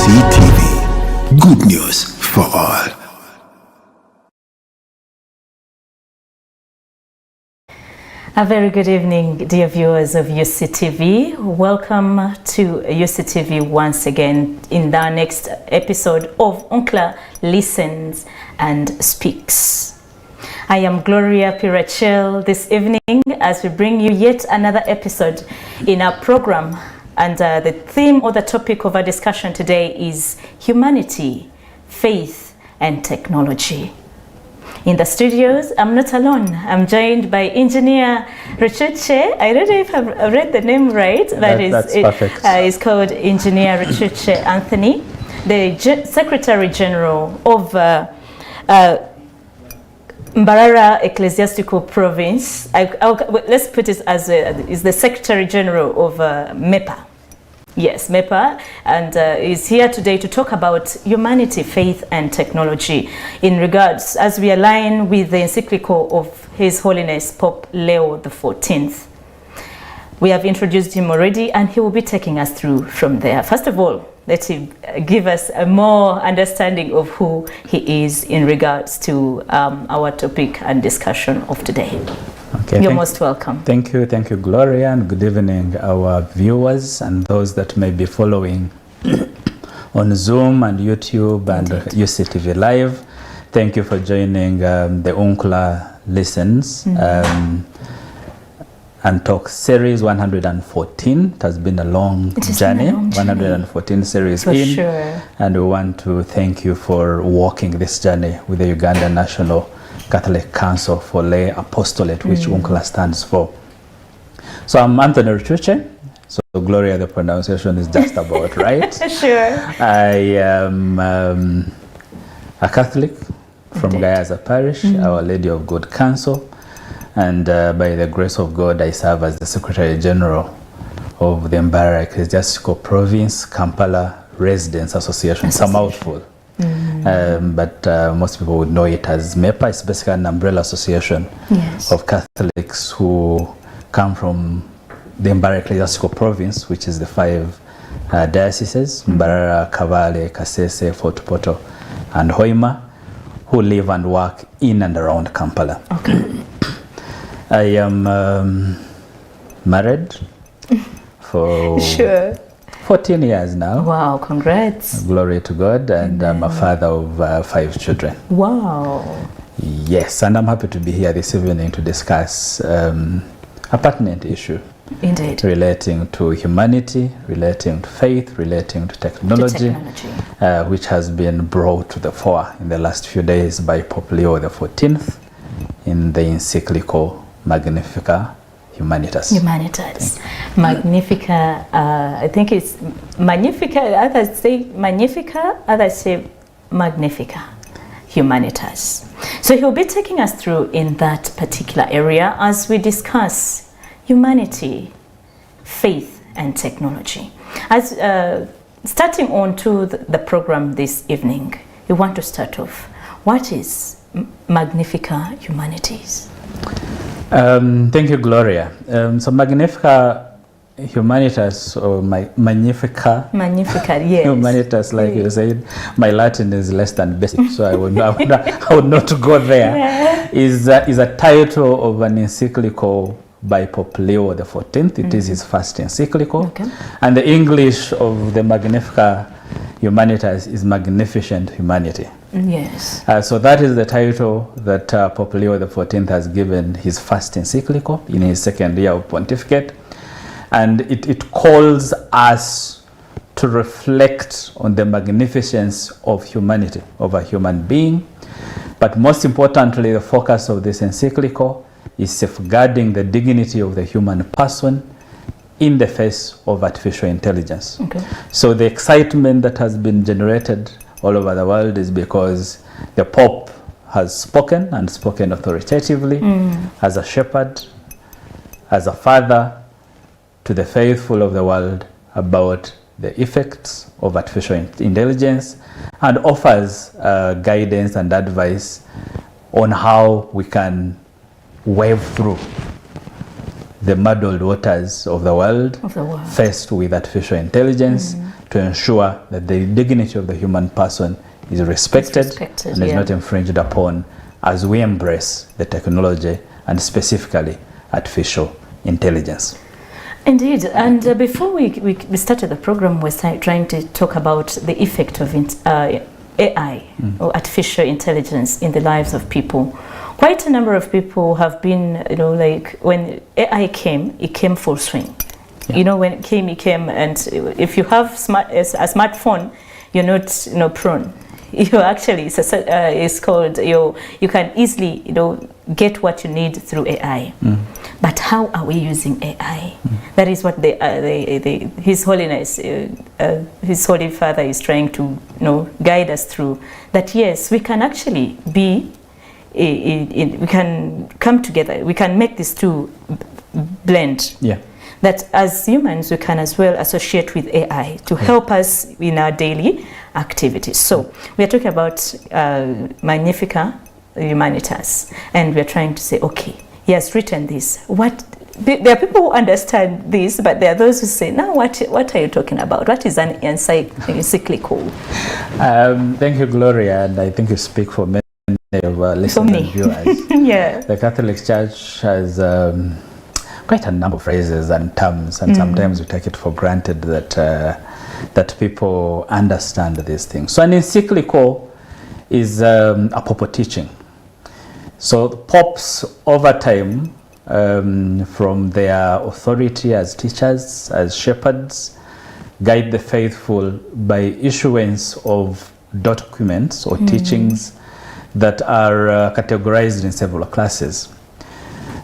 UCTV. Good news for all. A very good evening, dear viewers of UCTV. Welcome to UCTV once again in our next episode of UNCCLA Listens and Speaks. I am Gloria Pirachel this evening as we bring you yet another episode in our program. And the theme or the topic of our discussion today is humanity, faith, and technology. In the studios, I'm not alone. I'm joined by engineer Rucukye. I don't know if I've read the name right, but that's perfect. It's called Engineer Rucukye Anthony, the Secretary General of Mbarara Ecclesiastical Province. Let's put it as is the Secretary General of MEPA. Yes, MEPA, and is here today to talk about humanity, faith, and technology in regards as we align with the encyclical of His Holiness Pope Leo XIV. We have introduced him already, and he will be taking us through from there. First of all, let him give us a more understanding of who he is in regards to our topic and discussion of today. Okay, you're most welcome. Thank you, Gloria, and good evening, our viewers and those that may be following on Zoom and YouTube and UCTV Live. Thank you for joining the UNCCLA Listens and Talk Series 114. It has been a long journey, 114 series for in, sure. And we want to thank you for walking this journey with the Uganda National Catholic Council for Lay Apostolate, which UNCCLA stands for. So I'm Anthony Rucukye. So Gloria, the pronunciation is just about right. Sure. I am a Catholic from Gayaza Parish, Our Lady of Good Counsel. And by the grace of God, I serve as the Secretary General of the Mbarara Ecclesiastical Province, Kampala Residents Association. It's a mouthful. But most people would know it as MEPA. It's basically an umbrella association of Catholics who come from the Mbarara Ecclesiastical Province, which is the 5 dioceses, Mbarara, Kabale, Kasese, Fort Portal, and Hoima, who live and work in and around Kampala. Okay. I am married for 14 years now. Wow, congrats. Glory to God. And I'm a father of 5 children. Wow. Yes, and I'm happy to be here this evening to discuss a pertinent issue. Indeed. Relating to humanity, relating to faith, relating to technology, which has been brought to the fore in the last few days by Pope Leo XIV in the encyclical Magnifica Humanitas. Magnifica, I think it's Magnifica, others say Magnifica, others say Magnifica Humanitas. So he'll be taking us through in that particular area as we discuss humanity, faith, and technology. As starting on to the program this evening, we want to start off. What is Magnifica Humanitas? Thank you, Gloria. So Magnifica Humanitas, or Magnifica yes. Humanitas, like you said, my Latin is less than basic, so I would not go there. Yeah. Is a title of an encyclical by Pope Leo XIV. It is his first encyclical. Okay. And the English of the Magnifica Humanitas is Magnificent Humanity. Yes. So that is the title that Pope Leo XIV has given his first encyclical in his second year of pontificate. And it calls us to reflect on the magnificence of humanity, of a human being. But most importantly, the focus of this encyclical is safeguarding the dignity of the human person in the face of artificial intelligence. Okay. So the excitement that has been generated all over the world is because the Pope has spoken, and spoken authoritatively, as a shepherd, as a father to the faithful of the world about the effects of artificial intelligence, and offers guidance and advice on how we can wade through the muddled waters of the world, faced with artificial intelligence, to ensure that the dignity of the human person is respected and is not infringed upon as we embrace the technology and specifically artificial intelligence. Indeed, and before we started the program, we started trying to talk about the effect of AI or artificial intelligence in the lives of people. Quite a number of people have been, like when AI came, it came full swing. Yeah. When it came, and if you have a smartphone, you're not, prone. You actually, it's called, you can easily, get what you need through AI. But how are we using AI? That is what His Holiness, His Holy Father is trying to, guide us through. That yes, we can actually be, we can come together. We can make these two blend. Yeah. That as humans, we can as well associate with AI to help us in our daily activities. So we are talking about Magnifica Humanitas, and we are trying to say, okay, he has written this. There are people who understand this, but there are those who say, now what are you talking about? What is an encyclical? Thank you, Gloria, and I think you speak for many of our listeners and viewers. Yeah. The Catholic Church has quite a number of phrases and terms, and sometimes we take it for granted that people understand these things. So an encyclical is a Pope teaching. So the popes over time, from their authority as teachers, as shepherds, guide the faithful by issuance of documents or teachings that are categorized in several classes.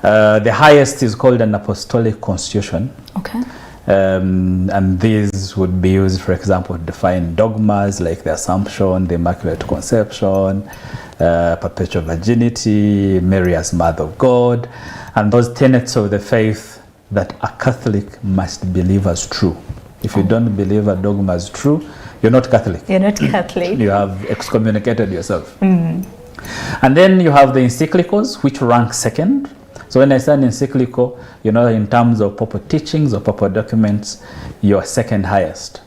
The highest is called an apostolic constitution. Okay. And these would be used, for example, to define dogmas like the Assumption, the Immaculate Conception, perpetual virginity, Mary as Mother of God, and those tenets of the faith that a Catholic must believe as true. If you don't believe a dogma as true, you're not Catholic. You're not Catholic. You have excommunicated yourself. And then you have the encyclicals, which rank second. So when I say an encyclical, in terms of papal teachings or papal documents, you're second highest.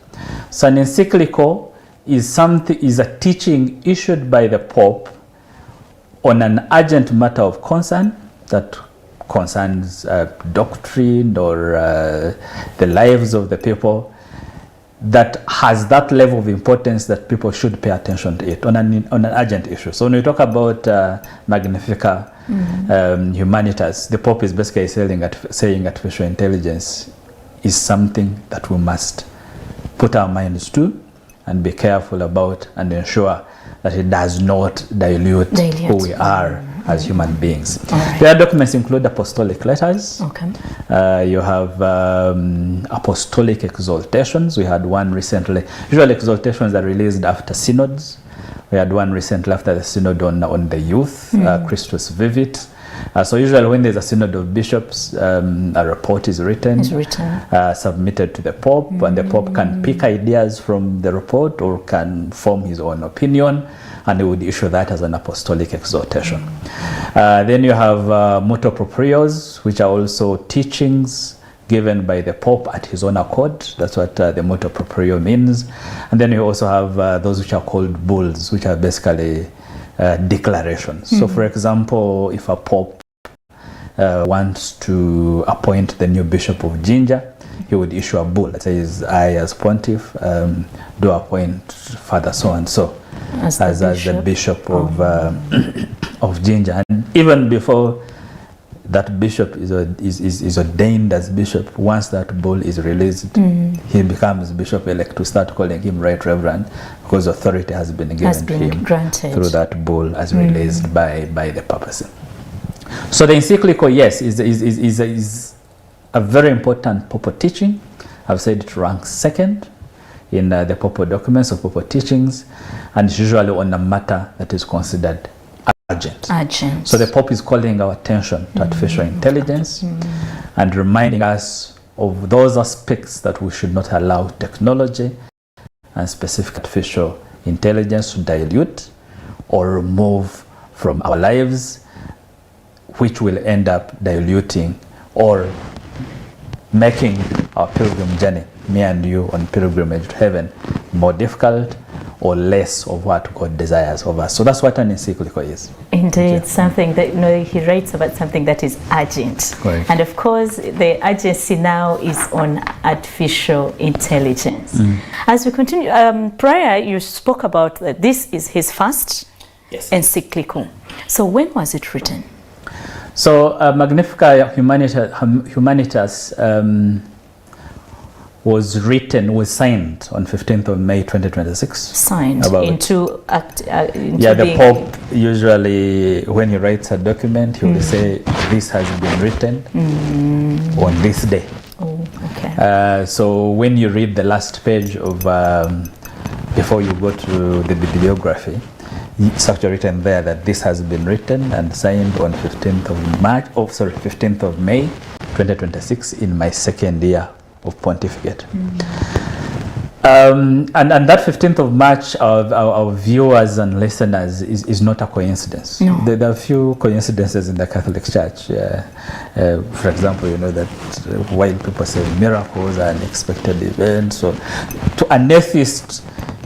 So an encyclical is a teaching issued by the Pope on an urgent matter of concern that concerns doctrine or the lives of the people, that has that level of importance that people should pay attention to it on an urgent issue. So when we talk about Magnifica Humanitas, the Pope is basically saying artificial intelligence is something that we must put our minds to and be careful about and ensure that it does not dilute who we are as human beings. Right. Their documents include apostolic letters. Okay. You have apostolic exhortations. We had one recently. Usually exhortations are released after synods. We had one recently after the synod on the youth, Christus Vivit. So usually when there's a synod of bishops, a report is written. Submitted to the Pope, and the Pope can pick ideas from the report or can form his own opinion, and he would issue that as an apostolic exhortation. Then you have motu proprios, which are also teachings given by the Pope at his own accord. That's what the motu proprio means. And then you also have those which are called bulls, which are basically declarations. So for example, if a Pope wants to appoint the new Bishop of Jinja, he would issue a bull that says, I as Pontiff do appoint Father so-and-so as the Bishop of Jinja. And even before that bishop is ordained as bishop, once that bull is released, he becomes bishop-elect. We start calling him Right Reverend because authority has been given to him through that bull as released by the papacy. So the encyclical, yes, is a very important papal teaching. I've said it ranks second in the papal documents or papal teachings, and it's usually on a matter that is considered urgent. So the Pope is calling our attention to artificial intelligence and reminding us of those aspects that we should not allow technology and specific artificial intelligence to dilute or remove from our lives, which will end up diluting or making our pilgrim journey me and you on pilgrimage to heaven more difficult or less of what God desires of us. So that's what an encyclical is. Indeed, something that, he writes about something that is urgent. Correct. And of course, the urgency now is on artificial intelligence. As we continue, prior you spoke about that this is his first encyclical. So when was it written? So Magnifica Humanitas was signed on 15th of May 2026. Signed into the Pope usually, when he writes a document, he will say this has been written on this day. Oh, okay. So when you read the last page of before you go to the bibliography, it's actually written there that this has been written and signed on 15th of May 2026 in my second year of pontificate. And that 15th of March, our viewers and listeners, is not a coincidence. No. There are a few coincidences in the Catholic Church. For example, that while people say miracles are unexpected events, so to an atheist,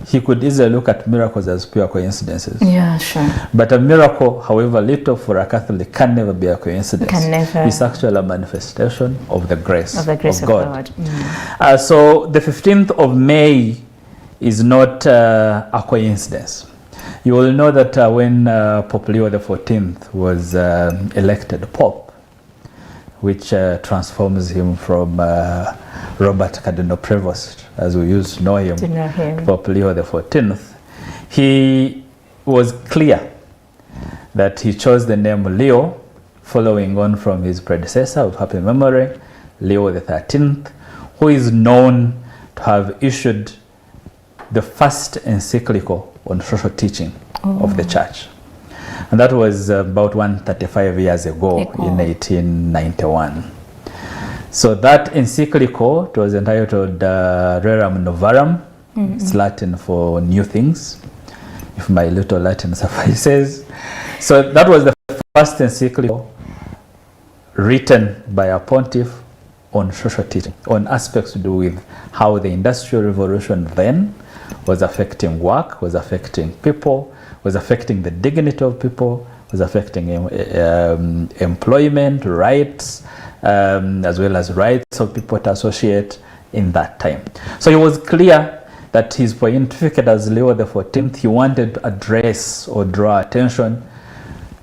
he could easily look at miracles as pure coincidences. Yeah, sure. But a miracle, however little for a Catholic, can never be a coincidence. Can never. It's actually a manifestation of the grace of God. So the 15th of May is not a coincidence. You will know that when Pope Leo XIV was elected Pope, which transforms him from Robert Cardinal Prevost, as we used to know him, Pope Leo XIV, he was clear that he chose the name Leo, following on from his predecessor of happy memory, Leo XIII, who is known to have issued the first encyclical on social teaching of the Church. And that was about 135 years ago in 1891. So that encyclical, it was entitled Rerum Novarum. It's Latin for new things, if my little Latin suffices. So that was the first encyclical written by a pontiff on social teaching, on aspects to do with how the Industrial Revolution then was affecting work, was affecting people, was affecting the dignity of people, was affecting employment, rights, as well as rights of people to associate in that time. So it was clear that his pontificate as Leo XIV, he wanted to address or draw attention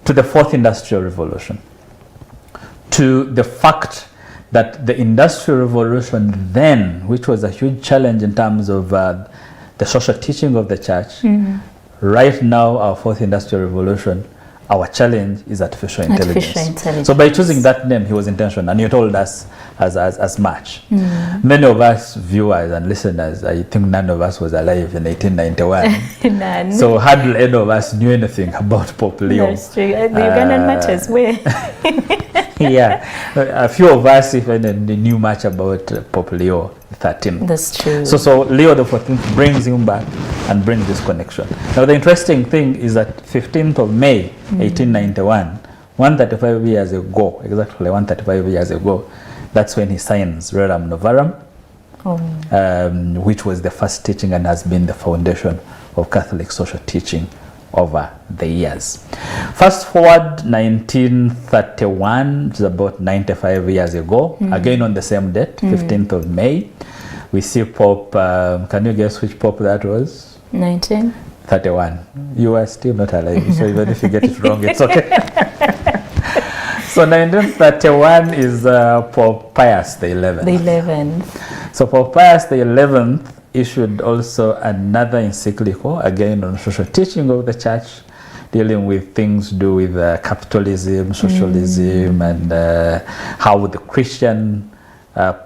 to the fourth industrial revolution, to the fact that the industrial revolution then, which was a huge challenge in terms of the social teaching of the church, right now our fourth industrial revolution, our challenge is artificial intelligence. So by choosing that name, he was intentional, and he told us as much. Many of us viewers and listeners, I think none of us was alive in 1891. None. So hardly any of us knew anything about Pope Leo. That's true. The Ugandan matters where. Yeah, a few of us even knew much about Pope Leo XIII. That's true. So Leo XIV brings him back and brings this connection. Now the interesting thing is that 15th of May 1891, 135 years ago, exactly 135 years ago, that's when he signs Rerum Novarum, which was the first teaching and has been the foundation of Catholic social teaching over the years. Fast forward 1931, which is about 95 years ago, again on the same date, 15th of May, we see Pope, can you guess which Pope that was? 1931. You are still not alive, so even if you get it wrong, it's okay. So 1931 is Pope Pius the 11th. The 11th. So Pope Pius the 11th issued also another encyclical, again on social teaching of the church, dealing with things to do with capitalism, socialism, and how the Christian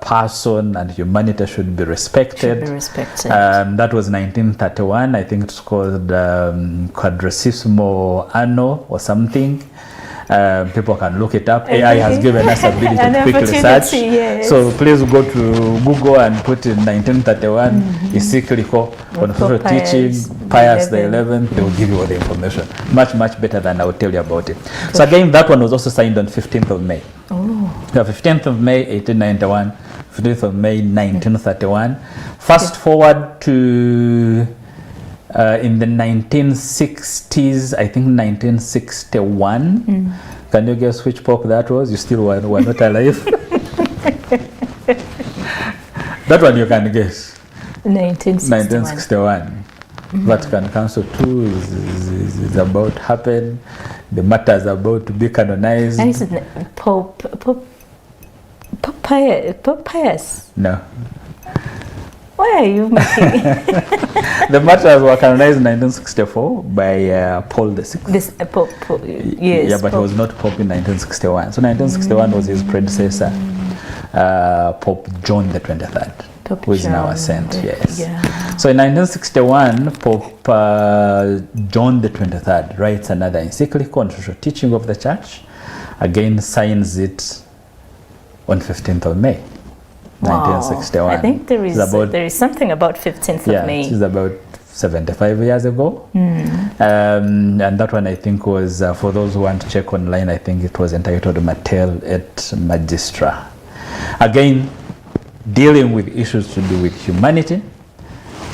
person and humanity should be respected. That was 1931. I think it's called Quadragesimo Anno or something. People can look it up. AI has given us ability to quickly search. Yes. So please go to Google and put in 1931 encyclical on social teaching, Pius the 11th. They will give you all the information. Much, much better than I will tell you about it. So again, that one was also signed on 15th of May. The 15th of May, 1891, 15th of May 1931. Fast forward to in the 1960s, I think 1961. Can you guess which Pope that was? You still were not alive. That one you can guess. 1961. Vatican Council II is about to happen. The matter is about to be canonized. And is it Pope Pius? No. Why are you making The matters were canonized in 1964 by Paul VI. this Pope? Yes. Yeah, but he was not Pope in 1961. So 1961 was his predecessor, Pope John the 23rd. Who is now a saint, yes. Yeah. So in 1961, Pope John the 23rd writes another encyclical on social teaching of the church, again signs it on 15th of May, 1961. I think there is something about 15th of May. It is about 75 years ago. And that one I think was, for those who want to check online, I think it was entitled Mater et Magistra. Again, dealing with issues to do with humanity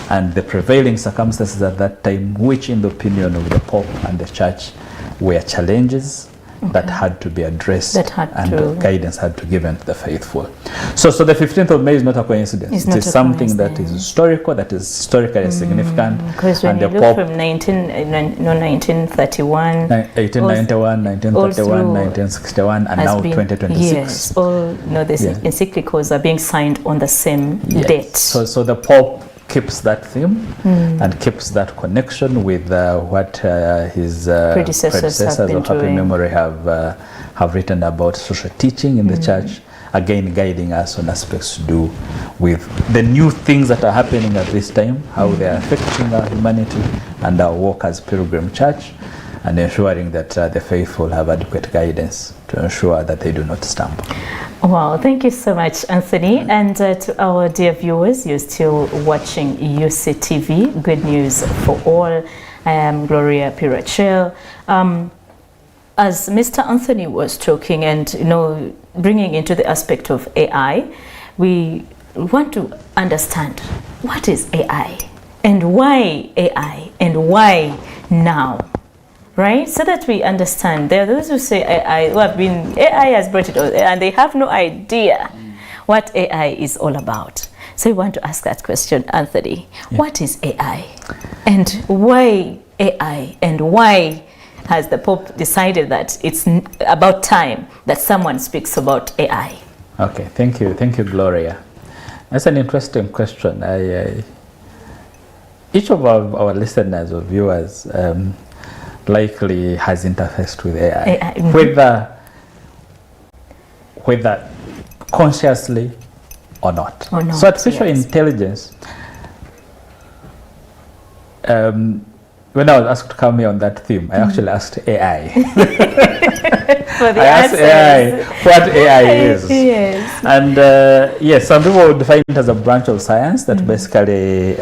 and the prevailing circumstances at that time, which in the opinion of the Pope and the Church were challenges that had to be addressed and guidance had to be given to the faithful. So the 15th of May is not a coincidence. It is something that is historical, that is historically significant. Because when you look from 1931, 1891, 1931, 1961, and now 2026. Yes, all these encyclicals are being signed on the same date. So the Pope keeps that theme and keeps that connection with what his predecessors of happy memory have written about social teaching in the church, again guiding us on aspects to do with the new things that are happening at this time, how they are affecting our humanity and our work as Pilgrim Church, and ensuring that the faithful have adequate guidance to ensure that they do not stumble. Wow, thank you so much, Anthony. And to our dear viewers, you're still watching UCTV, Good News for All. I am Gloria Pirachel. As Mr. Anthony was talking and bringing into the aspect of AI, we want to understand what is AI and why AI and why now. Right, so that we understand. There are those who say AI has brought it all, and they have no idea what AI is all about. So we want to ask that question, Anthony. Yeah. What is AI, and why AI, and why has the Pope decided that it's about time that someone speaks about AI? Okay, thank you, Gloria. That's an interesting question. Each of our listeners or viewers likely has interfaced with AI, whether consciously or not. So artificial intelligence, when I was asked to come here on that theme, I actually asked AI. I asked AI what AI is. Yes. And yes, some people would define it as a branch of science that basically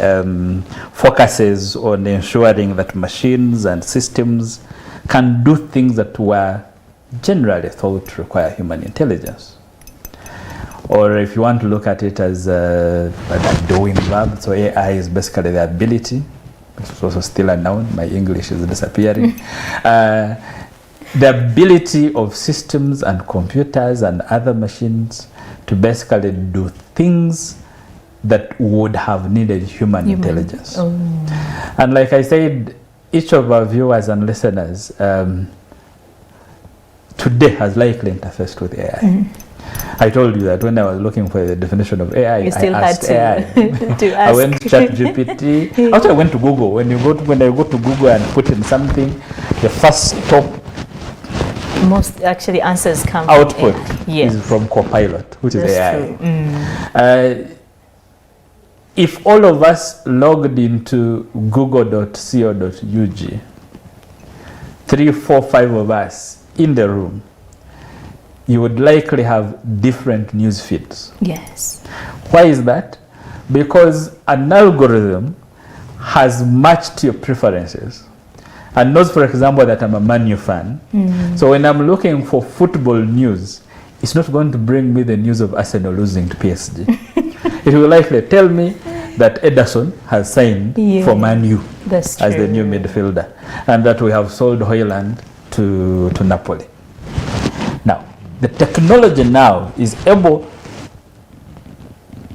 focuses on ensuring that machines and systems can do things that were generally thought to require human intelligence. Or if you want to look at it as a doing verb, so AI is basically the ability. It's also still a noun. My English is disappearing. The ability of systems and computers and other machines to basically do things that would have needed human intelligence. And like I said, each of our viewers and listeners today has likely interfaced with AI. I told you that when I was looking for the definition of AI, I asked AI. I went to ChatGPT. After I went to Google, when I go to Google and put in something, the first top most actually answers come output is from Copilot, which is AI. If all of us logged into google.co.ug, 3, 4, 5 of us in the room, you would likely have different news feeds. Yes. Why is that? Because an algorithm has matched your preferences and knows, for example, that I'm a Man U fan. So when I'm looking for football news, it's not going to bring me the news of Arsenal losing to PSG. It will likely tell me that Ederson has signed for Man U as the new midfielder, and that we have sold Højlund to Napoli. Now, the technology now is able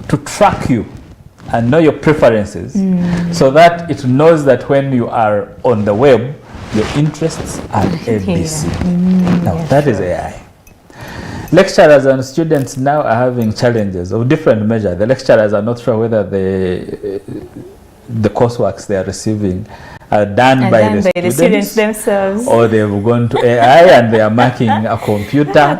to track you and know your preferences, so that it knows that when you are on the web, your interests are ABC. Now, that is AI. Lecturers and students now are having challenges of different measure. The lecturers are not sure whether the courseworks they are receiving are done by the students themselves, or they've gone to AI and they are marking a computer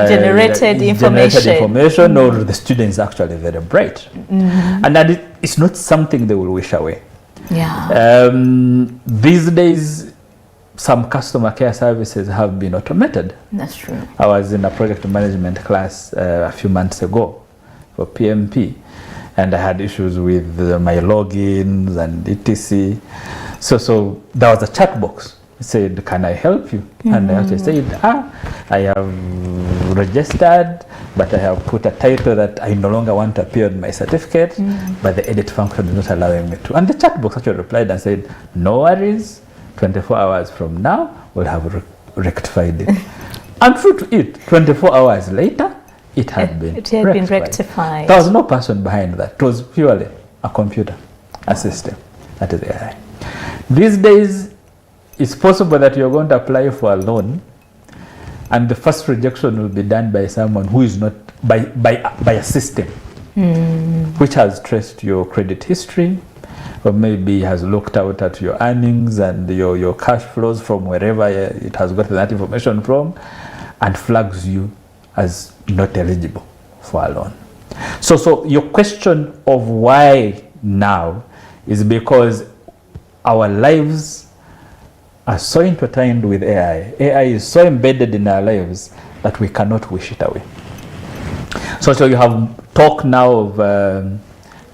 generated information, or the students actually very bright, and that it's not something they will wish away. These days, some customer care services have been automated. That's true. I was in a project management class a few months ago for PMP, and I had issues with my logins and etc. So there was a chat box. It said, "Can I help you?" And I actually said, "I have registered, but I have put a title that I no longer want to appear on my certificate, but the edit function is not allowing me to." And the chat box actually replied and said, "No worries. 24 hours from now, we'll have rectified it." And true to it, 24 hours later, it had been rectified. There was no person behind that. It was purely a computer, a system. That is AI. These days, it's possible that you're going to apply for a loan, and the first rejection will be done by someone who is not, by a system, which has traced your credit history, or maybe has looked out at your earnings and your cash flows from wherever it has gotten that information from, and flags you as not eligible for a loan. So your question of why now is because our lives are so intertwined with AI. AI is so embedded in our lives that we cannot wish it away. So you have talk now of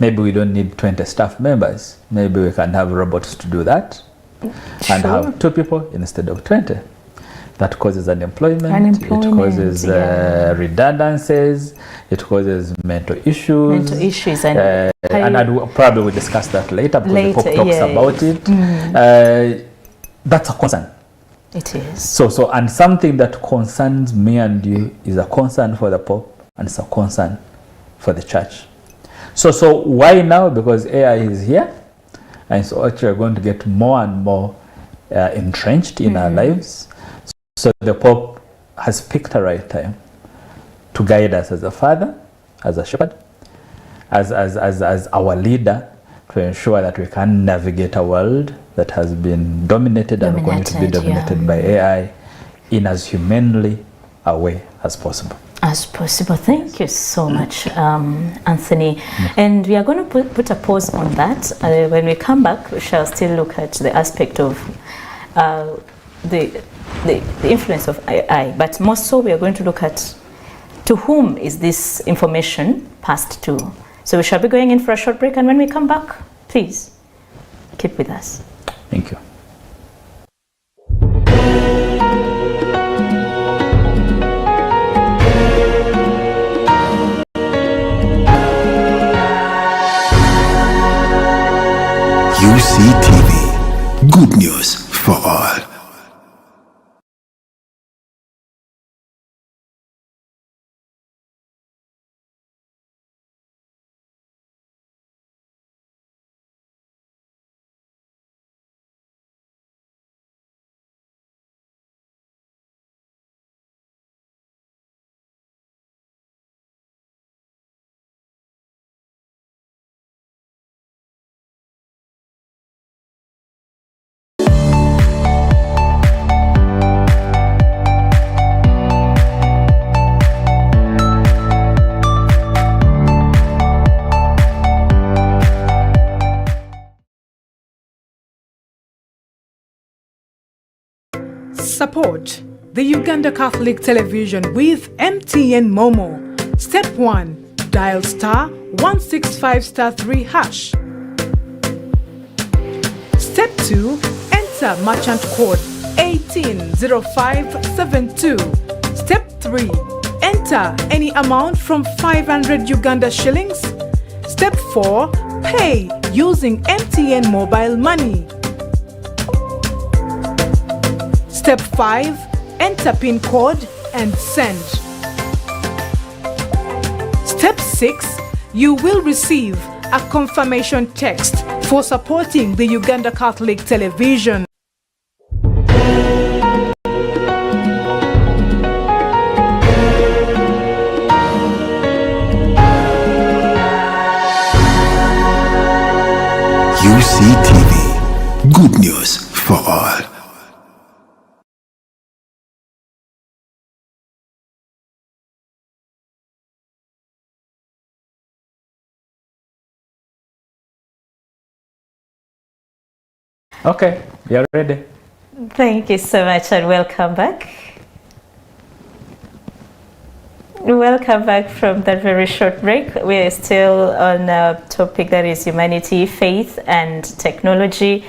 maybe we don't need 20 staff members. Maybe we can have robots to do that, and have 2 people instead of 20. That causes unemployment. It causes redundancies. It causes mental issues. And we'll probably discuss that later, because the Pope talks about it. That's a concern. It is. So and something that concerns me and you is a concern for the Pope, and it's a concern for the church. So why now? Because AI is here, and so actually we're going to get more and more entrenched in our lives. So the Pope has picked a right time to guide us as a father, as a shepherd, as our leader, to ensure that we can navigate a world that has been dominated and going to be dominated by AI in as humanely a way as possible. Thank you so much, Anthony. And we are going to put a pause on that. When we come back, we shall still look at the aspect of the influence of AI, but more so we are going to look at to whom is this information passed to. So we shall be going in for a short break, and when we come back, please keep with us. Thank you. UCTV, good news for all. Support the Uganda Catholic Television with MTN Momo. Step 1. Dial *165*3#. Step 2. Enter merchant code 180572. Step 3. Enter any amount from 500 Uganda shillings. Step 4. Pay using MTN mobile money. Step 5. Enter PIN code and send. Step 6. You will receive a confirmation text for supporting the Uganda Catholic Television. UCTV. Good news for all. Okay, you're ready. Thank you so much and welcome back. Welcome back from that very short break. We are still on a topic that is humanity, faith, and technology.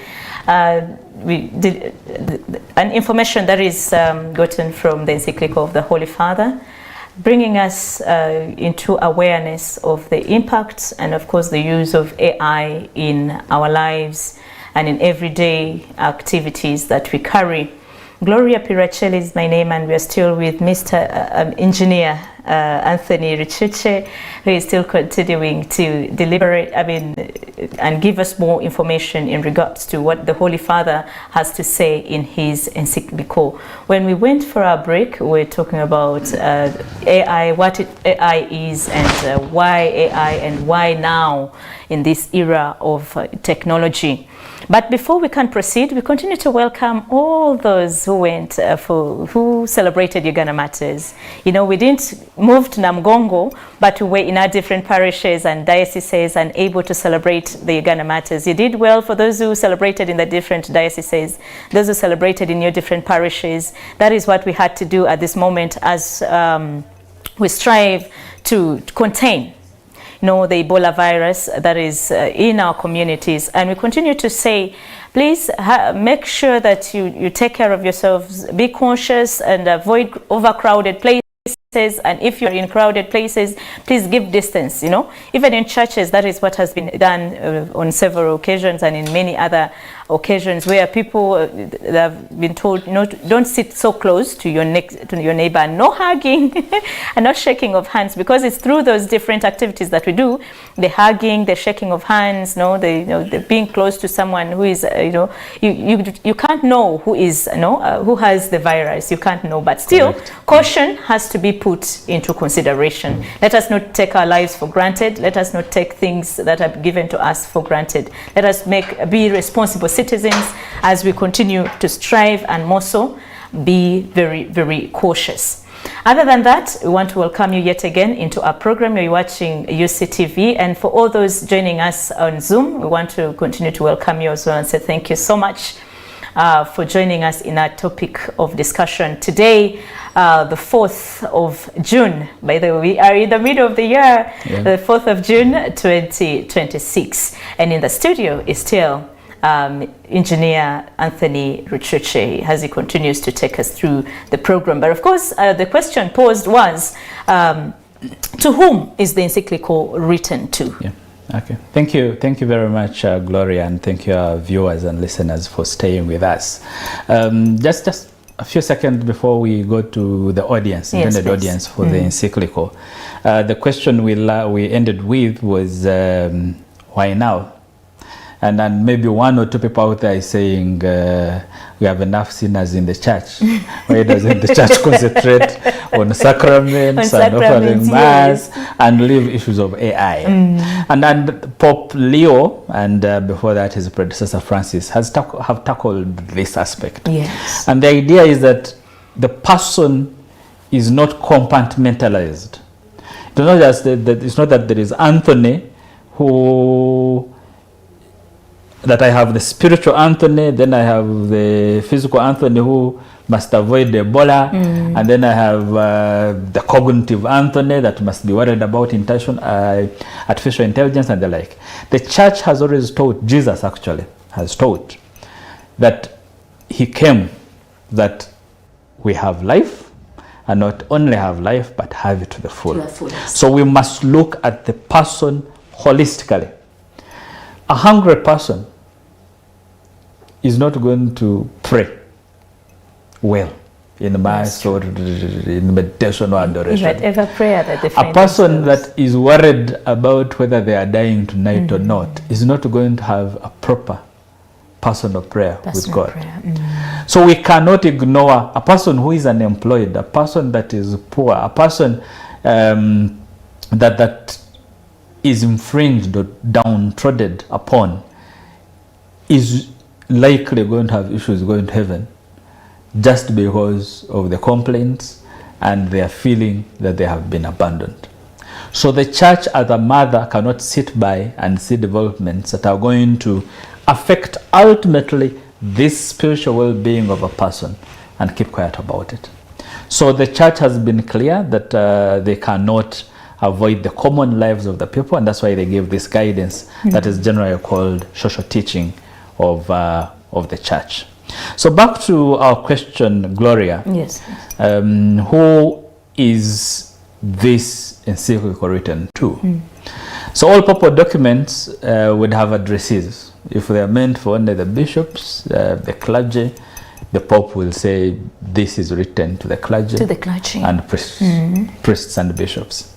We did an information that is gotten from the encyclical of the Holy Father, bringing us into awareness of the impact and, of course, the use of AI in our lives and in everyday activities that we carry. Gloria Pirachelli is my name, and we are still with Mr. Engineer Anthony Rucukye, who is still continuing to deliberate, and give us more information in regards to what the Holy Father has to say in his encyclical. When we went for our break, we were talking about AI, what AI is, and why AI, and why now in this era of technology. But before we can proceed, we continue to welcome all those who went who celebrated Uganda Matters. You know, we didn't move to Namgongo, but we were in our different parishes and dioceses and able to celebrate the Uganda Matters. You did well for those who celebrated in the different dioceses, those who celebrated in your different parishes. That is what we had to do at this moment as we strive to contain the Ebola virus that is in our communities. And we continue to say, please make sure that you take care of yourselves, be conscious and avoid overcrowded places. And if you're in crowded places, please give distance. Even in churches, that is what has been done on several occasions, and in many other occasions where people have been told, don't sit so close to your neighbor, no hugging and not shaking of hands, because it's through those different activities that we do, the hugging, the shaking of hands, the being close to someone who is, you can't know who is, who has the virus, you can't know, but still, correct. Caution has to be put into consideration. Let us not take our lives for granted. Let us not take things that are given to us for granted. Let us be responsible citizens as we continue to strive, and more so be very, very cautious. Other than that, we want to welcome you yet again into our program. You're watching UCTV, and for all those joining us on Zoom, we want to continue to welcome you as well and say thank you so much for joining us in our topic of discussion today, the 4th of June. By the way, we are in the middle of the year, the 4th of June 2026, and in the studio is still Engineer Anthony Rucukye as he continues to take us through the program. But of course, the question posed was, to whom is the encyclical written to? Yeah. Okay. Thank you very much, Gloria, and thank you, our viewers and listeners, for staying with us. Just a few seconds before we go to the audience, intended audience for the encyclical. The question we ended with was, why now? And then maybe one or two people out there is saying, we have enough sinners in the church. Why doesn't the church concentrate on sacraments and offering mass and leave issues of AI? And then Pope Leo, and before that his predecessor Francis, have tackled this aspect. Yes. And the idea is that the person is not compartmentalized. It's not that there is Anthony that I have the spiritual Anthony, then I have the physical Anthony who must avoid Ebola, and then I have the cognitive Anthony that must be worried about artificial intelligence and the like. The church has always taught, Jesus actually has taught, that he came that we have life and not only have life, but have it to the full. To the fullest. So we must look at the person holistically. A hungry person is not going to pray well in mass or in meditation or adoration. Whatever prayer that they find A person themselves. that is worried about whether they are dying tonight or not is not going to have a proper personal prayer with Personal God. prayer. So we cannot ignore a person who is unemployed, a person that is poor, a person that is infringed or downtrodden upon is likely going to have issues going to heaven just because of the complaints and their feeling that they have been abandoned. So the church as a mother cannot sit by and see developments that are going to affect ultimately this spiritual well-being of a person and keep quiet about it. So the church has been clear that they cannot avoid the common lives of the people, and that's why they give this guidance that is generally called social teaching of the church. So back to our question, Gloria. Yes. Who is this encyclical written to? So all papal documents would have addresses. If they are meant for only the bishops, the clergy, the Pope will say this is written to the clergy, and priests and bishops.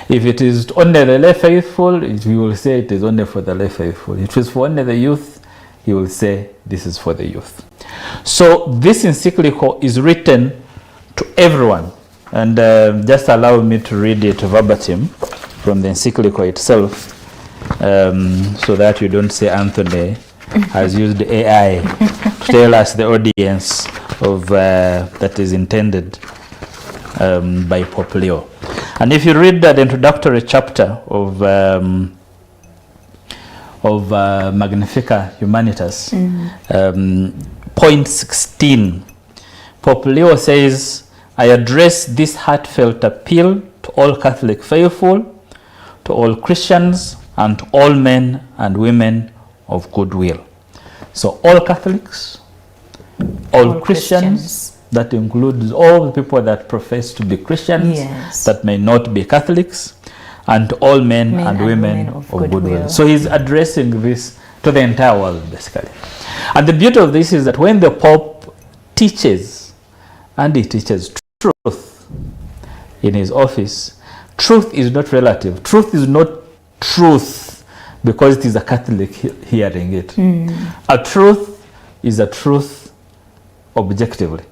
If it is only the lay faithful, he will say it is only for the lay faithful. If it is for only the youth, he will say this is for the youth. So this encyclical is written to everyone. And just allow me to read it verbatim from the encyclical itself, so that you don't say Anthony has used AI to tell us the audience of that is intended by Pope Leo. And if you read the introductory chapter of Magnifica Humanitas, point 16, Pope Leo says, I address this heartfelt appeal to all Catholic faithful, to all Christians, and to all men and women of goodwill. So all Catholics, all Christians, that includes all the people that profess to be Christians, that may not be Catholics, and to all men and women of goodwill. So he's addressing this to the entire world, basically. And the beauty of this is that when the Pope teaches, and he teaches truth in his office, truth is not relative. Truth is not truth because it is a Catholic hearing it. A truth is a truth objectively,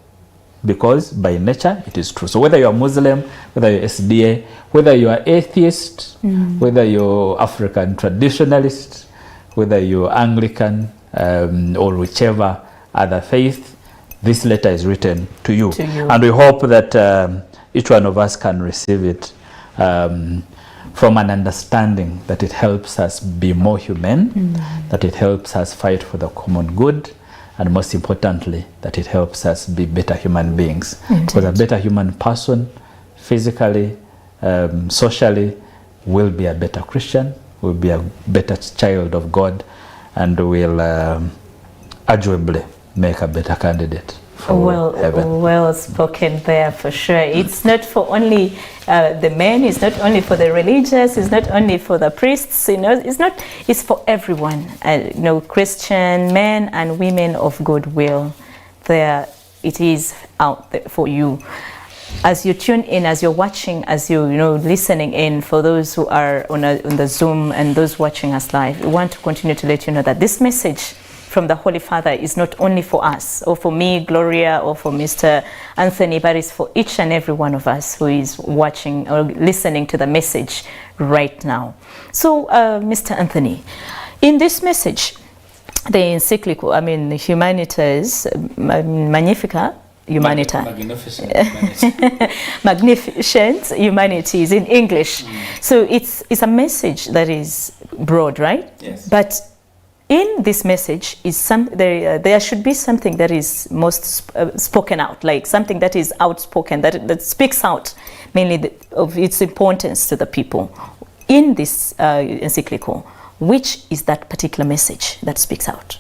because by nature it is true. So whether you're Muslim, whether you're SDA, whether you're atheist, whether you're African traditionalist, whether you're Anglican, or whichever other faith, this letter is written to you. And we hope that each one of us can receive it from an understanding that it helps us be more human, that it helps us fight for the common good, and most importantly, that it helps us be better human beings. Because a better human person, physically, socially, will be a better Christian, will be a better child of God, and will arguably make a better candidate for heaven. Well spoken there, for sure. It's not for only the men, it's not only for the religious, it's not only for the priests, it's for everyone. Christian men and women of goodwill. There it is out there for you. As you tune in, as you're watching, as you're listening in, for those who are on the Zoom and those watching us live, we want to continue to let you know that this message from the Holy Father is not only for us, or for me, Gloria, or for Mr. Anthony, but it's for each and every one of us who is watching or listening to the message right now. So, Mr. Anthony, in this message, the encyclical, Humanitas, Magnifica Humanitas. Magnificent Humanities in English. So it's a message that is broad, right? Yes. But in this message is there should be something that is most spoken out, like something that is outspoken, that speaks out mainly of its importance to the people. In this encyclical, which is that particular message that speaks out?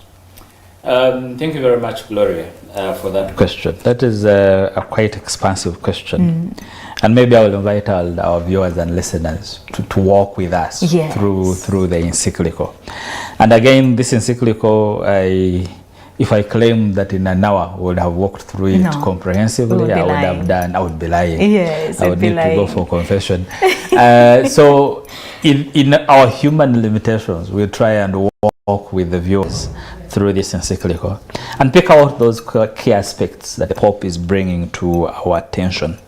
Thank you very much, Gloria. for that question. That is a quite expansive question. And maybe I will invite our viewers and listeners to walk with us through the encyclical. And again, this encyclical, if I claim that in an hour we would have walked through it comprehensively, I would be lying. Yes, I would need to go for confession. So in our human limitations, we try and walk with the viewers through this encyclical and pick out those key aspects that the Pope is bringing to our attention.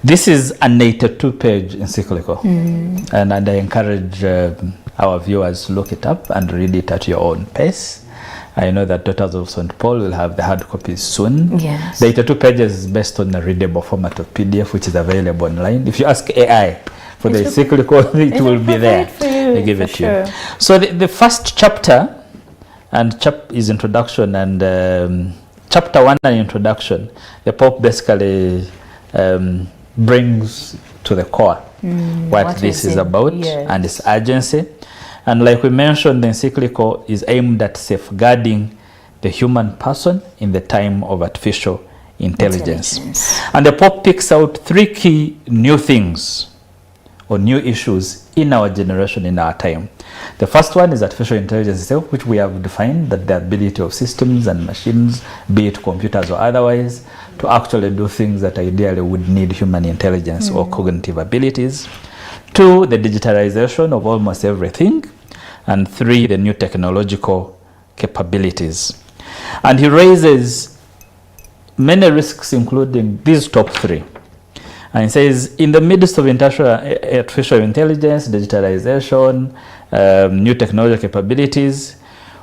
This is an 82-page encyclical, and I encourage our viewers to look it up and read it at your own pace. I know that Daughters of St. Paul will have the hard copies soon. Yes. The 82 pages is based on a readable format of PDF, which is available online. If you ask AI for the encyclical, it will be there. They give it to you. So the first chapter is introduction, and chapter 1 and introduction, the Pope basically brings to the core what this is about and its urgency. And like we mentioned, the encyclical is aimed at safeguarding the human person in the time of artificial intelligence. And the Pope picks out 3 key new things or new issues in our generation, in our time. The first one is artificial intelligence itself, which we have defined that the ability of systems and machines, be it computers or otherwise, to actually do things that ideally would need human intelligence or cognitive abilities. 2, the digitalization of almost everything. And 3, the new technological capabilities. And he raises many risks, including these top 3. And he says, in the midst of artificial intelligence, digitalization, new technological capabilities,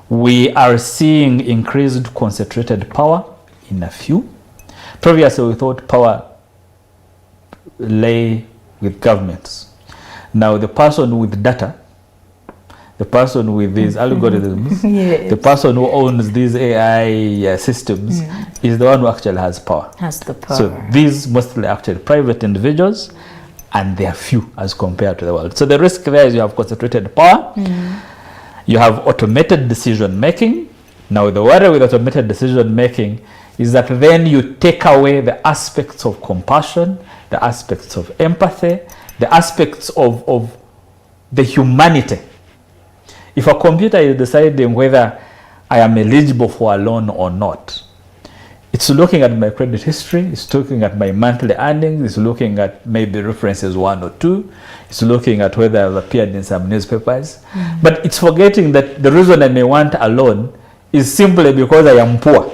we are seeing increased concentrated power in a few. Previously, we thought power lay with governments. Now, the person with data, the person with these algorithms, the person who owns these AI systems is the one who actually has power. Has the power. So these mostly actually private individuals, and they are few as compared to the world. So the risk there is you have concentrated power, you have automated decision making. Now the worry with automated decision making is that then you take away the aspects of compassion, the aspects of empathy, the aspects of the humanity. If a computer is deciding whether I am eligible for a loan or not, it's looking at my credit history, it's looking at my monthly earnings, it's looking at maybe references 1 or 2, it's looking at whether I've appeared in some newspapers, but it's forgetting that the reason I may want a loan is simply because I am poor.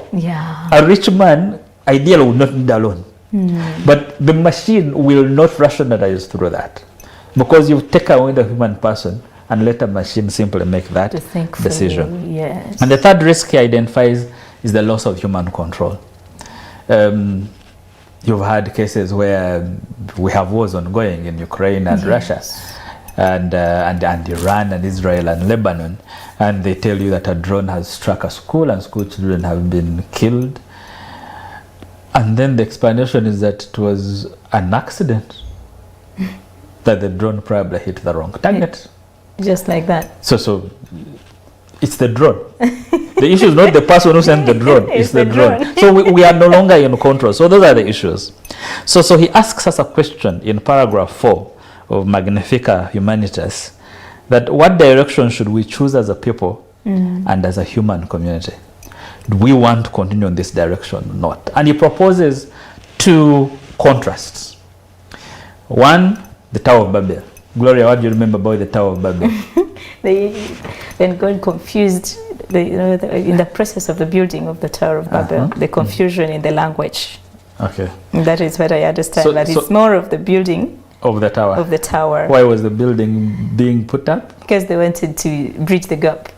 A rich man ideally would not need a loan. But the machine will not rationalize through that, because you take away the human person and let a machine simply make that decision. Yes. And the third risk he identifies is the loss of human control. You've had cases where we have wars ongoing in Ukraine and Russia, and Iran and Israel and Lebanon, and they tell you that a drone has struck a school and school children have been killed. And then the explanation is that it was an accident, that the drone probably hit the wrong target. Just like that. So it's the drone. The issue is not the person who sent the drone, it's the drone. So we are no longer in control. So those are the issues. So he asks us a question in paragraph 4 of Magnifica Humanitas, that what direction should we choose as a people and as a human community? Do we want to continue in this direction or not? And he proposes 2 contrasts. One, the Tower of Babel. Gloria, what do you remember about the Tower of Babel? When God confused, in the process of the building of the Tower of Babel, the confusion in the language. Okay. That is what I understand, that it's more of the building of the tower. Of the tower. Why was the building being put up? Because they wanted to bridge the gap.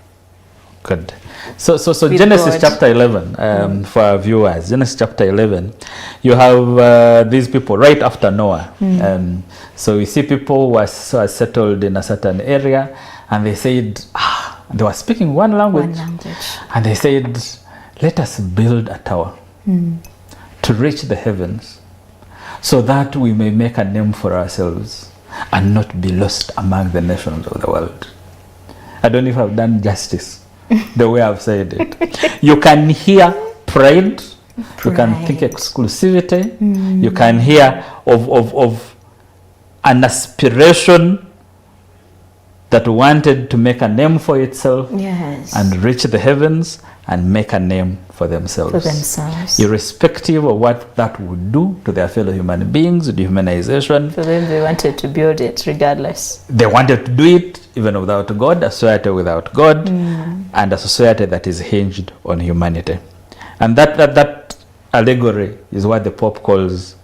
Good. So Genesis chapter 11, for our viewers, Genesis chapter 11, you have these people right after Noah. So we see people who are settled in a certain area, and they said, they were speaking one language. And they said, let us build a tower to reach the heavens, so that we may make a name for ourselves and not be lost among the nations of the world. I don't know if I've done justice the way I've said it. You can hear pride You can think exclusivity. You can hear of an aspiration that wanted to make a name for itself and reach the heavens and make a name for themselves. Irrespective of what that would do to their fellow human beings, dehumanization. For them, they wanted to build it regardless. They wanted to do it even without God, a society without God, and a society that is hinged on humanity. And that allegory is what the Pope calls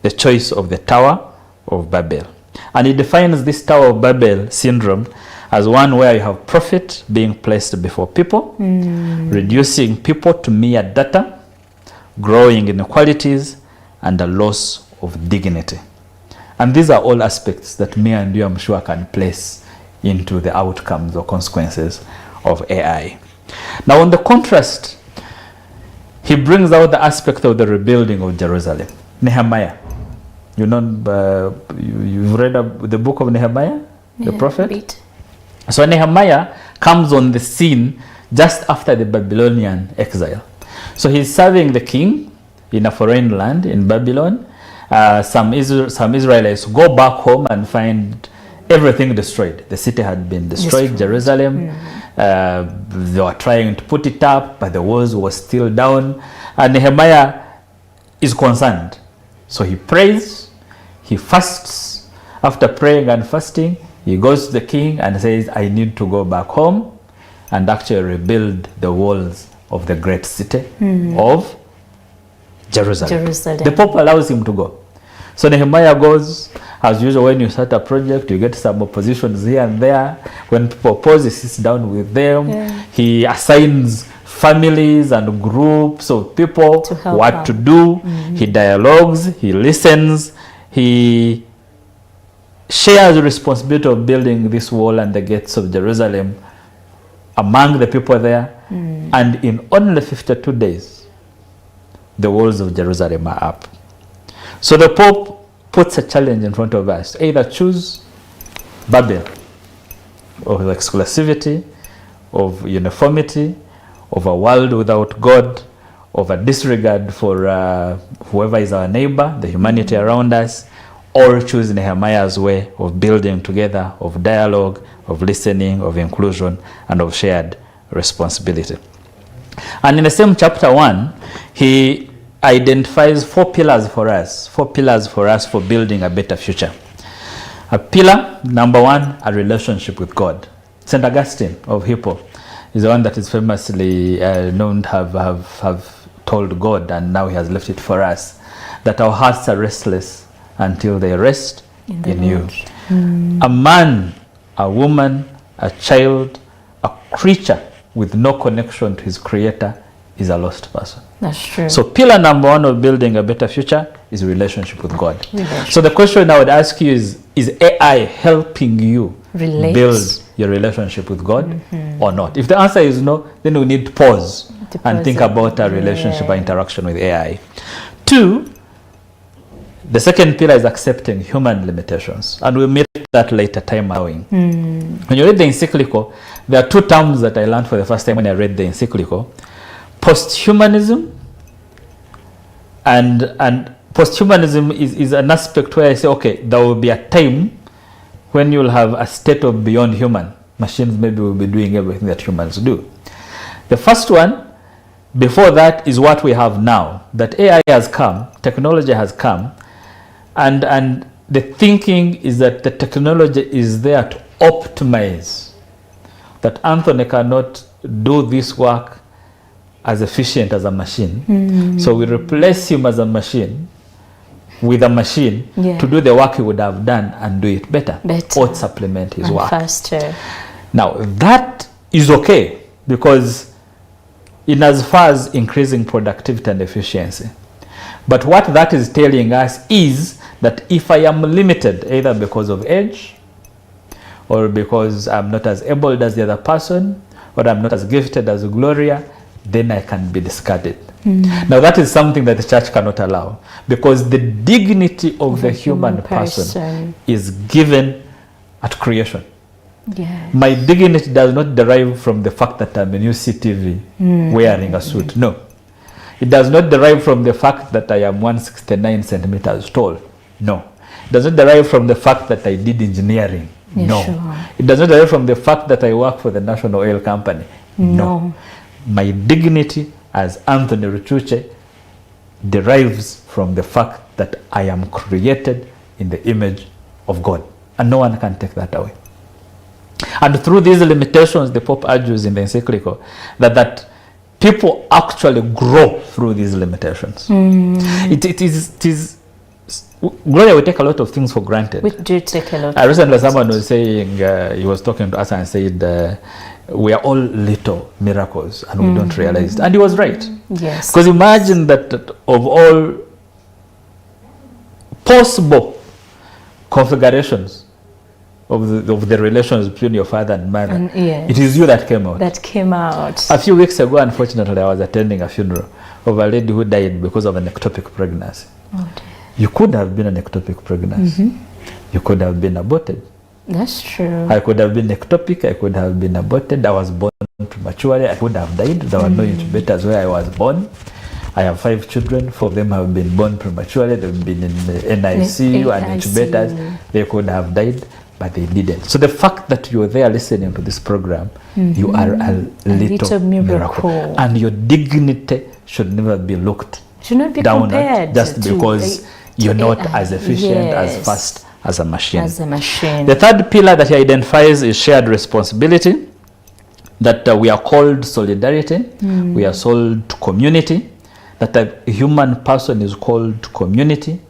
the choice of the Tower of Babel. And he defines this Tower of Babel syndrome as one where you have profit being placed before people, reducing people to mere data, growing inequalities, and a loss of dignity. And these are all aspects that me and you, I'm sure, can place into the outcomes or consequences of AI. Now, on the contrast, he brings out the aspect of the rebuilding of Jerusalem. Nehemiah. You know, you've read the book of Nehemiah, the prophet? So Nehemiah comes on the scene just after the Babylonian exile. So he's serving the king in a foreign land in Babylon. Some Israelites go back home and find everything destroyed. The city had been destroyed, Jerusalem. They were trying to put it up, but the walls were still down. And Nehemiah is concerned. So he prays, he fasts. After praying and fasting, he goes to the king and says, I need to go back home and actually rebuild the walls of the great city of Jerusalem. The Pope allows him to go. So Nehemiah goes. As usual, when you start a project, you get some oppositions here and there. When people oppose, he sits down with them. He assigns families and groups of people what to do. He dialogues, he listens, he shares the responsibility of building this wall and the gates of Jerusalem among the people there. And in only 52 days, the walls of Jerusalem are up. So the Pope puts a challenge in front of us. Either choose Babel, of exclusivity, of uniformity, of a world without God, of a disregard for whoever is our neighbor, the humanity around us, or choose Nehemiah's way of building together, of dialogue, of listening, of inclusion, and of shared responsibility. And in the same chapter 1, he identifies 4 pillars for us for building a better future. A pillar, number 1, a relationship with God. St. Augustine of Hippo is the one that is famously known to have told God, and now he has left it for us, that our hearts are restless until they rest in you. A man, a woman, a child, a creature with no connection to his creator is a lost person. That's true. So pillar number 1 of building a better future is relationship with God. So the question I would ask you is AI helping you build your relationship with God or not? If the answer is no, then we need to pause and think about our relationship or interaction with AI. 2, the second pillar is accepting human limitations. And we'll meet that later, time allowing. When you read the encyclical, there are 2 terms that I learned for the first time when I read the encyclical. Posthumanism, and posthumanism is an aspect where I say, okay, there will be a time when you'll have a state of beyond human. Machines maybe will be doing everything that humans do. The first one, before that, is what we have now, that AI has come, technology has come, and the thinking is that the technology is there to optimize, that Anthony cannot do this work as efficient as a machine. So we replace him as a machine with a machine to do the work he would have done and do it better. Or supplement his work. Faster. Now that is okay, because in as far as increasing productivity and efficiency. But what that is telling us is that if I am limited, either because of age, or because I'm not as able as the other person, or I'm not as gifted as Gloria, then I can be discarded. Now that is something that the church cannot allow, because the dignity of the human person is given at creation. My dignity does not derive from the fact that I'm in UCTV wearing a suit. No. It does not derive from the fact that I am 169 centimeters tall. No. It does not derive from the fact that I did engineering. Yeah, no. Sure. It does not derive from the fact that I work for the National Oil Company. No. My dignity as Anthony Rucukye derives from the fact that I am created in the image of God. And no one can take that away. And through these limitations, the Pope argues in the encyclical that people actually grow through these limitations. It is Gloria, we take a lot of things for granted. We do take a lot. Recently, someone was saying, he was talking to us and said, we are all little miracles and we don't realize it. And he was right. Yes. Because imagine that of all possible configurations of the relations between your father and mother, yes, it is you that came out. That came out. A few weeks ago, unfortunately, I was attending a funeral of a lady who died because of an ectopic pregnancy. Oh, dear. You could have been an ectopic pregnancy. You could have been aborted. That's true. I could have been ectopic. I could have been aborted. I was born prematurely. I could have died. There were no incubators where I was born. I have 5 children. 4 of them have been born prematurely. They've been in the NICU and incubators. They could have died, but they didn't. So the fact that you're there listening to this program, you are a little miracle. And your dignity should never be looked should not be down compared just because you're not AI. as efficient, as fast as a machine. As a machine. The third pillar that he identifies is shared responsibility, that we are called solidarity, we are called to community, that a human person is called to community,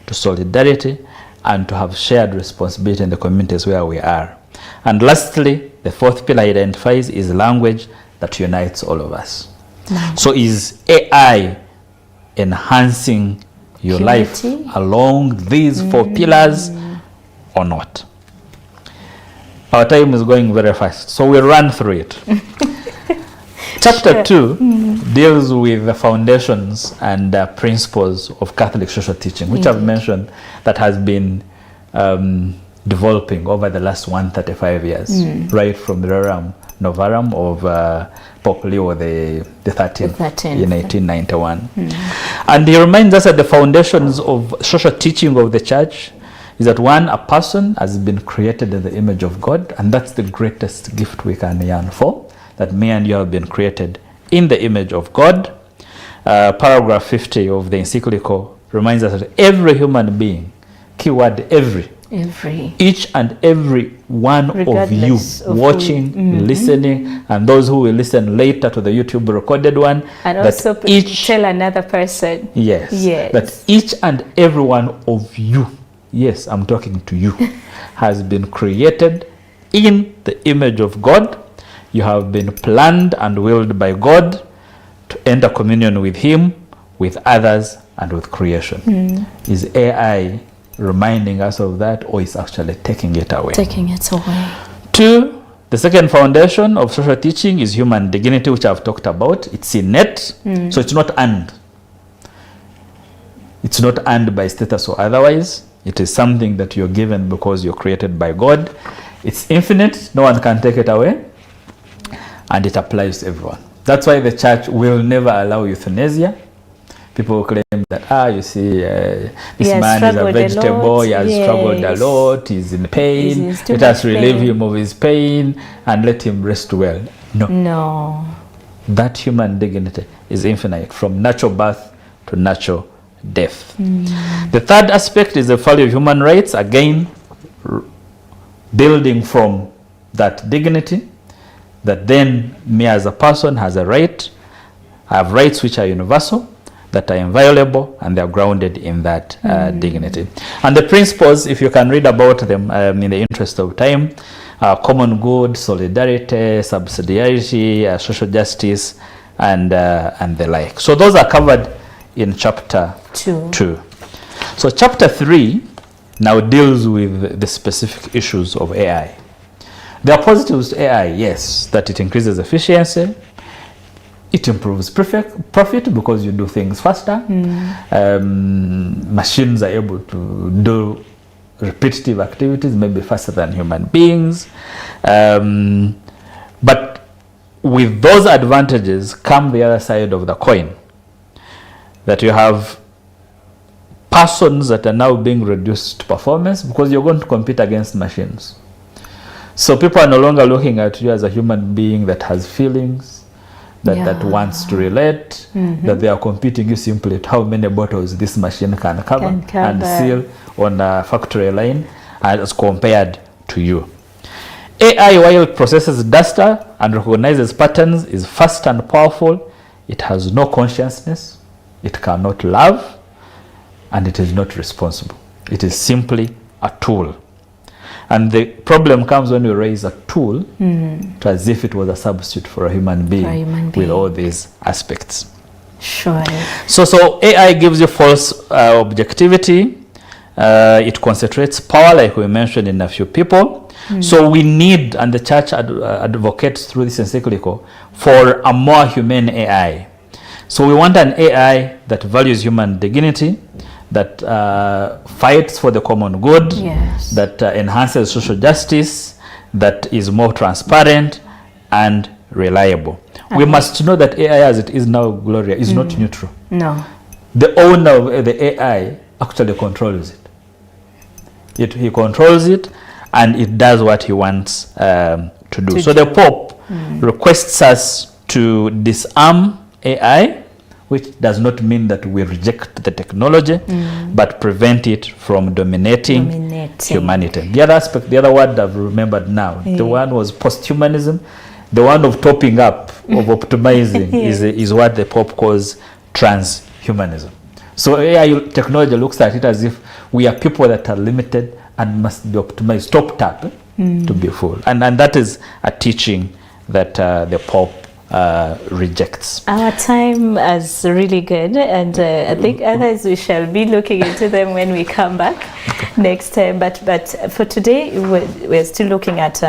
to solidarity, and to have shared responsibility in the communities where we are. And lastly, the fourth pillar he identifies is language that unites all of us. So is AI enhancing your life along these 4 pillars or not? Our time is going very fast, so we'll run through it. Chapter 2 deals with the foundations and principles of Catholic social teaching, which I've mentioned that has been developing over the last 135 years, right from the Rerum Novarum of Pope Leo the 13th in 1891. And he reminds us that the foundations of social teaching of the church is that one, a person has been created in the image of God, and that's the greatest gift we can yearn for, that me and you have been created in the image of God. Paragraph 50 of the encyclical reminds us that every human being, keyword every, each and every one regardless of you watching, listening, and those who will listen later to the YouTube recorded one, and also tell another person. Yes. That each and every one of you, yes, I'm talking to you, has been created in the image of God. You have been planned and willed by God to enter communion with Him, with others, and with creation. Is AI reminding us of that, or is actually taking it away? Taking it away. 2, the second foundation of social teaching is human dignity, which I've talked about. It's innate, so it's not earned. It's not earned by status or otherwise. It is something that you're given because you're created by God. It's infinite, no one can take it away, and it applies to everyone. That's why the church will never allow euthanasia. People claim that, you see, this man is a vegetable, he has struggled a lot, he's in pain, let us relieve him of his pain and let him rest well. No. That human dignity is infinite, from natural birth to natural death. The third aspect is the value of human rights, again, building from that dignity, that then me as a person has a right. I have rights which are universal, that are inviolable, and they are grounded in that dignity. And the principles, if you can read about them in the interest of time, common good, solidarity, subsidiarity, social justice, and the like. So those are covered in chapter 2. So chapter 3 now deals with the specific issues of AI. There are positives to AI, yes, that it increases efficiency, it improves profit because you do things faster. Machines are able to do repetitive activities maybe faster than human beings. But with those advantages come the other side of the coin, that you have persons that are now being reduced to performance because you're going to compete against machines. So people are no longer looking at you as a human being that has feelings, that wants to relate, that they are competing you simply at how many bottles this machine can cover and seal on a factory line as compared to you. AI, while it processes data and recognizes patterns, is fast and powerful. It has no consciousness, it cannot love, and it is not responsible. It is simply a tool. And the problem comes when you raise a tool to as if it was a substitute for a human being, with all these aspects. Sure. So AI gives you false objectivity. It concentrates power, like we mentioned in a few people. So we need, and the church advocates through this encyclical, for a more humane AI. So we want an AI that values human dignity, that fights for the common good, that enhances social justice, that is more transparent and reliable. We must know that AI as it is now, Gloria, is not neutral. No. The owner of the AI actually controls it. He controls it, and it does what he wants to do. So the Pope requests us to disarm AI, which does not mean that we reject the technology, but prevent it from dominating humanity. The other aspect, the other word I've remembered now, the one was posthumanism. The one of topping up, of optimizing, is what the Pope calls transhumanism. So AI technology looks at it as if we are people that are limited and must be optimized, topped up to be full. And that is a teaching that the Pope rejects. Our time is really good, and I think others we shall be looking into them when we come back next time. But for today, we're still looking at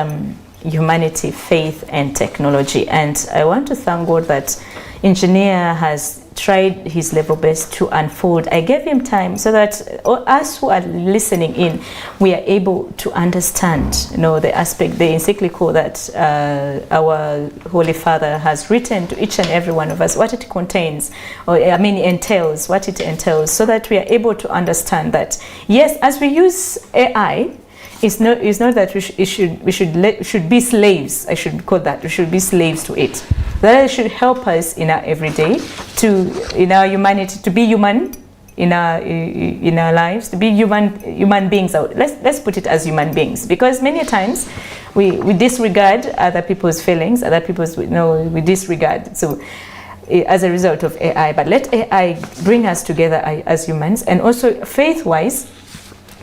humanity, faith, and technology. And I want to thank God that Engineer has tried his level best to unfold. I gave him time so that us who are listening in, we are able to understand, the aspect, the encyclical that our Holy Father has written to each and every one of us, what it contains, entails, what it entails, so that we are able to understand that, yes, as we use AI, it's not that we should be slaves. I should call that. We should be slaves to it. That should help us in our everyday, in our humanity, to be human in our lives, to be human beings. Let's put it as human beings, because many times we disregard other people's feelings, we disregard. So as a result of AI, but let AI bring us together as humans, and also faith-wise,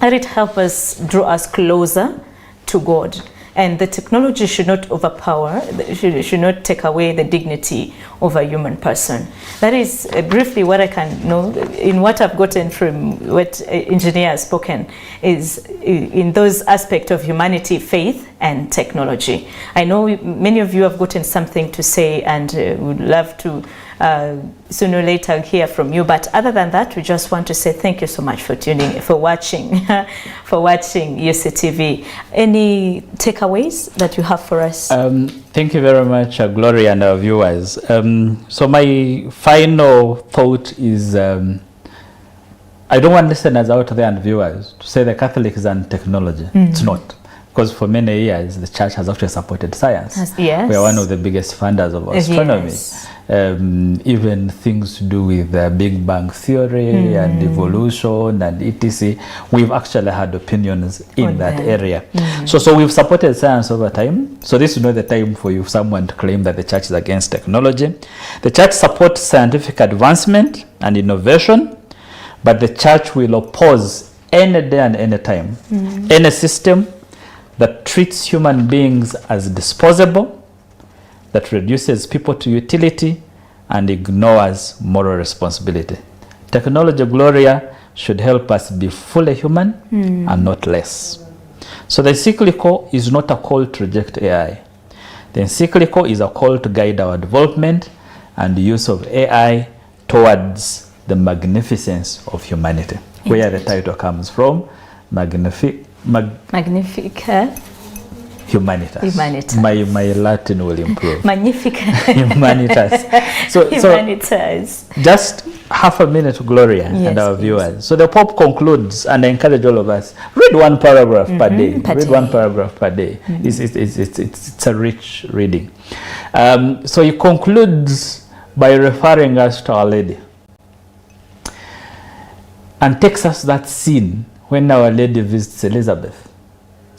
let it help us, draw us closer to God. And the technology should not overpower, should not take away the dignity of a human person. That is briefly what I can know in what I've gotten from what Engineer has spoken, is in those aspects of humanity, faith, and technology. I know many of you have gotten something to say, and would love to sooner or later hear from you. But other than that, we just want to say thank you so much for tuning, for watching UCTV. Any takeaways that you have for us? Thank you very much, Gloria, and our viewers. So my final thought is, I don't want listeners out there and viewers to say the Catholic is anti-technology. It's not. Because for many years, the church has actually supported science. Yes. We are one of the biggest funders of astronomy. Yes. Even things to do with the Big Bang Theory and evolution and etc. We've actually had opinions in that area. So we've supported science over time. So this is not the time for someone to claim that the church is against technology. The church supports scientific advancement and innovation, but the church will oppose any day and any time any system that treats human beings as disposable, that reduces people to utility, and ignores moral responsibility. Technology, Gloria, should help us be fully human and not less. So the encyclical is not a call to reject AI. The encyclical is a call to guide our development and the use of AI towards the magnificence of humanity. Where the title comes from, Magnifica Humanitas. Humanitas. My Latin will improve. Magnifica Humanitas. Humanitas. Just half a minute, Gloria, and our viewers. So the Pope concludes, and I encourage all of us, read one paragraph per day. One paragraph per day. It's a rich reading. So he concludes by referring us to Our Lady, and takes us that scene when Our Lady visits Elizabeth.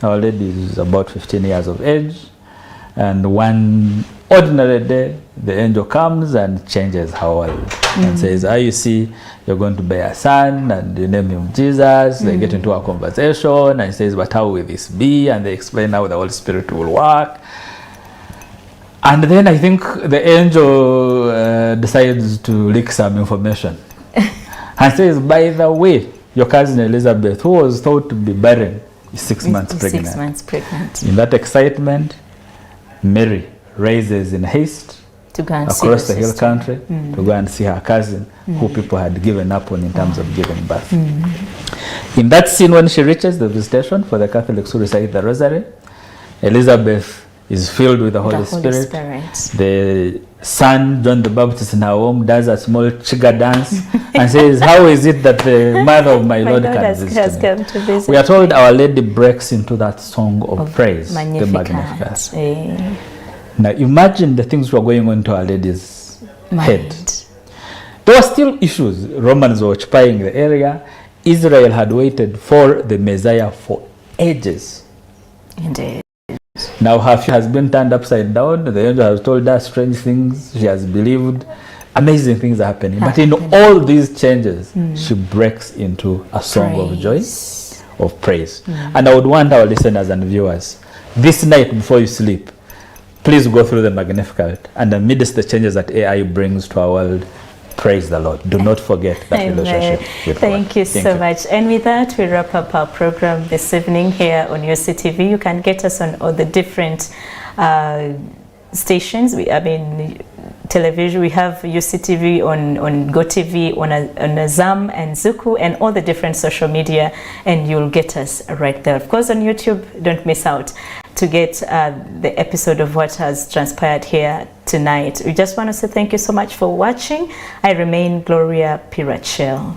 Our Lady is about 15 years of age, and one ordinary day, the angel comes and changes her world and says, you see, you're going to bear a son, and you name him Jesus. They get into a conversation, and he says, but how will this be? And they explain how the Holy Spirit will work. And then I think the angel decides to leak some information and says, by the way, your cousin Elizabeth, who was thought to be barren, is 6 months pregnant. 6 months pregnant. In that excitement, Mary raises in haste to go and across the hill country to go and see her cousin, who people had given up on in terms of giving birth. In that scene, when she reaches the visitation for the Catholics who recite the Rosary, Elizabeth is filled with the Holy Spirit. The son, John the Baptist, in her home, does a small chiga dance and says, how is it that the mother of my Lord can visit me? To visit. We are told Our Lady breaks into that song of praise, the Magnificat. Now imagine the things were going on to Our Lady's head. There were still issues. Romans were occupying the area. Israel had waited for the Messiah for ages. Indeed. Now her future has been turned upside down. The angel has told her strange things. She has believed. Amazing things are happening. But in all these changes, she breaks into a song of joy, of praise. And I would want our listeners and viewers, this night before you sleep, please go through the Magnificat, and amidst the changes that AI brings to our world, praise the Lord. Do not forget that relationship with God. Thank you so much. And with that, we wrap up our program this evening here on UCTV. You can get us on all the different stations. Television. We have UCTV on GoTV, on Azam and Zuku, and all the different social media, and you'll get us right there. Of course, on YouTube, don't miss out to get the episode of what has transpired here tonight. We just want to say thank you so much for watching. I remain Gloria Pirachel.